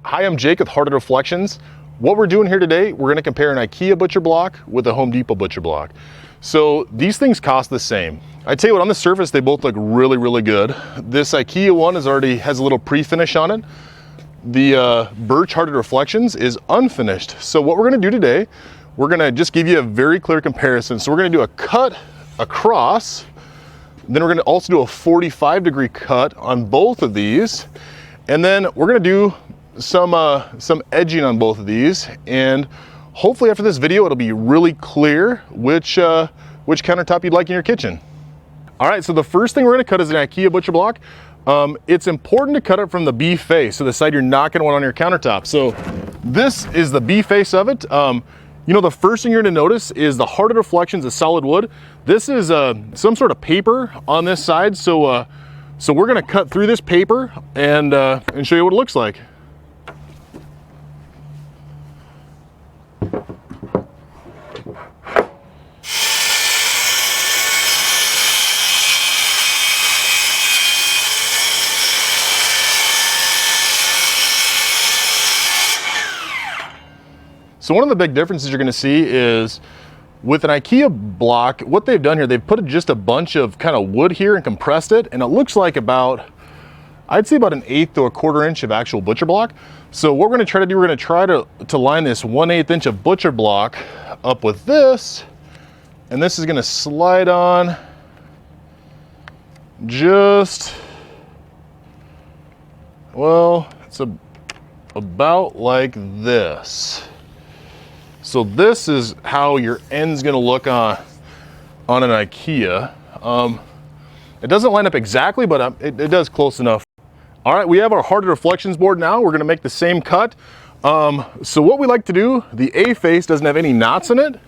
Hi, I'm Jake with Hardwood Reflections. What we're doing here today, we're going to compare an Ikea butcher block with a Home Depot butcher block. So these things cost the same. I tell you what, on the surface they both look really, really good. This Ikea one has a little pre-finish on it. The Birch Hardwood Reflections is unfinished. So what we're going to do today, we're going to just give you a very clear comparison. So we're going to do a cut across, then we're going to also do a 45-degree cut on both of these, and then we're going to do some edging on both of these, and hopefully after this video it'll be really clear which countertop you'd like in your kitchen. All right, so the first thing we're going to cut is an Ikea butcher block. It's important to cut it from the B face, so the side you're not going to want on your countertop. So this is the B face of it. You know, the first thing you're going to notice is the Hardwood Reflections is solid wood. This is some sort of paper on this side, so we're going to cut through this paper and show you what it looks like. So one of the big differences you're going to see is with an Ikea block, what they've done here, they've put just a bunch of kind of wood here and compressed it, and it looks like about, I'd say about 1/8 to 1/4 inch of actual butcher block. So what we're going to try to do, we're going to try to line this 1/8 inch of butcher block up with this, and this is going to slide on just, well, it's about like this. So this is how your end's gonna look on an Ikea. It doesn't line up exactly, but it does close enough. All right, we have our Hardwood Reflections board now. We're gonna make the same cut. So what we like to do, the A face doesn't have any knots in it.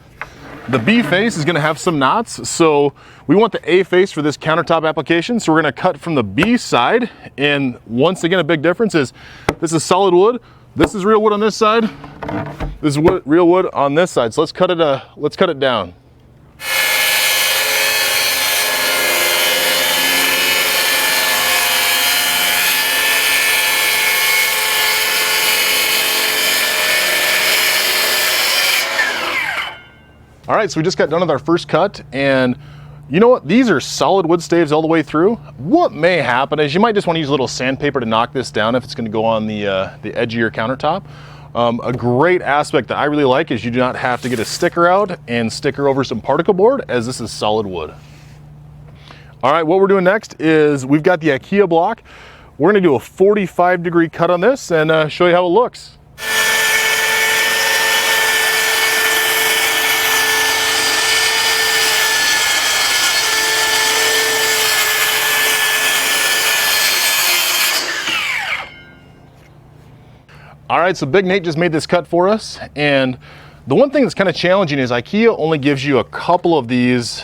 The B face is gonna have some knots. So we want the A face for this countertop application. So we're gonna cut from the B side. And once again, a big difference is this is solid wood. This is real wood on this side. This is real wood on this side. So let's cut it down. All right, so we just got done with our first cut, and you know what? These are solid wood staves all the way through. What may happen is you might just want to use a little sandpaper to knock this down if it's going to go on the edge of your countertop. A great aspect that I really like is you do not have to get a sticker out and sticker over some particle board, as this is solid wood. All right, what we're doing next is we've got the Ikea block. We're going to do a 45-degree cut on this and show you how it looks. All right, so Big Nate just made this cut for us, and the one thing that's kind of challenging is Ikea only gives you a couple of these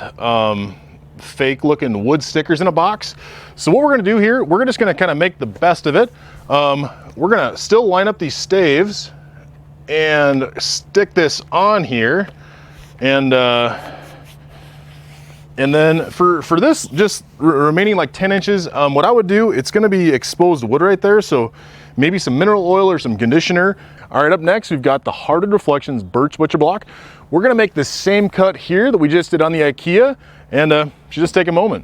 fake looking wood stickers in a box. So what we're gonna do here, we're just gonna kind of make the best of it. We're gonna still line up these staves and stick this on here, and then for this, just remaining like 10 inches, what I would do, it's gonna be exposed wood right there, so maybe some mineral oil or some conditioner. All right, up next, we've got the Hardwood Reflections Birch Butcher Block. We're gonna make the same cut here that we just did on the Ikea, and just take a moment.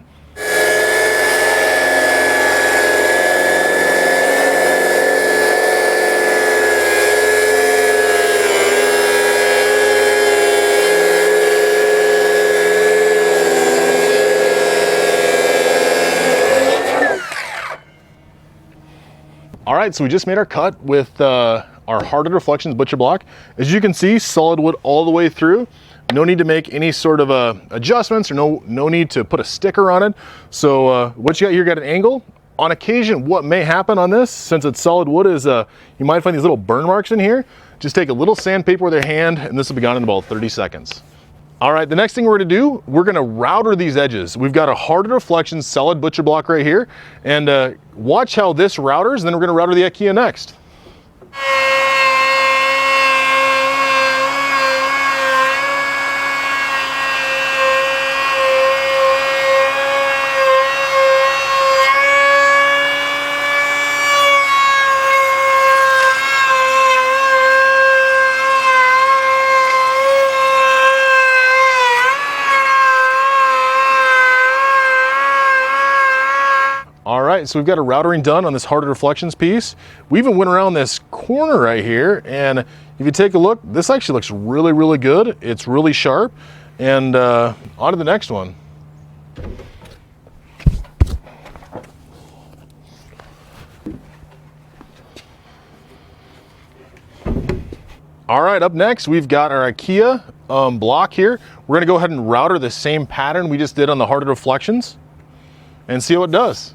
All right, so we just made our cut with our Hardwood Reflections Butcher Block. As you can see, solid wood all the way through. No need to make any sort of adjustments, or no need to put a sticker on it. So what you got here, got an angle. On occasion, what may happen on this, since it's solid wood, is you might find these little burn marks in here. Just take a little sandpaper with your hand, and this will be gone in about 30 seconds. All right, the next thing we're gonna do, we're gonna router these edges. We've got a Hardwood Reflections solid butcher block right here, and watch how this routers, and then we're gonna router the Ikea next. right, so we've got a routering done on this Hardwood Reflections piece. We even went around this corner right here, and if you take a look, this actually looks really, really good. It's really sharp. And on to the next one. All right, up next, we've got our Ikea block here. We're gonna go ahead and router the same pattern we just did on the Hardwood Reflections and see how it does.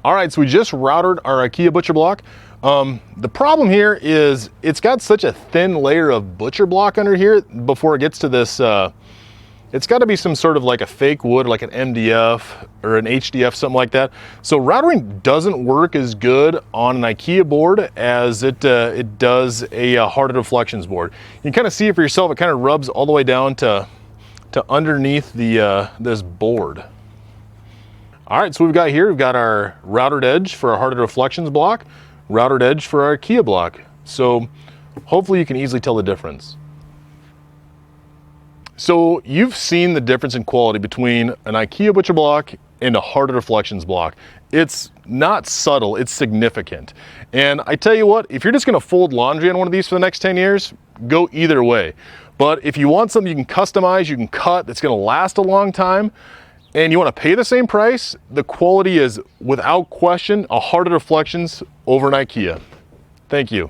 All right, so we just routed our Ikea butcher block. The problem here is it's got such a thin layer of butcher block under here before it gets to this, it's gotta be some sort of like a fake wood, like an MDF or an HDF, something like that. So routering doesn't work as good on an Ikea board as it does a Hardwood Reflections board. You can kind of see it for yourself, it kind of rubs all the way down to underneath the this board. All right, so we've got here, we've got our routed edge for our Hardwood Reflections block, routed edge for our Ikea block. So hopefully you can easily tell the difference. So you've seen the difference in quality between an Ikea butcher block and a Hardwood Reflections block. It's not subtle, it's significant. And I tell you what, if you're just gonna fold laundry on one of these for the next 10 years, go either way. But if you want something you can customize, you can cut, that's gonna last a long time, and you want to pay the same price, the quality is without question a Hardwood Reflections over an Ikea. Thank you.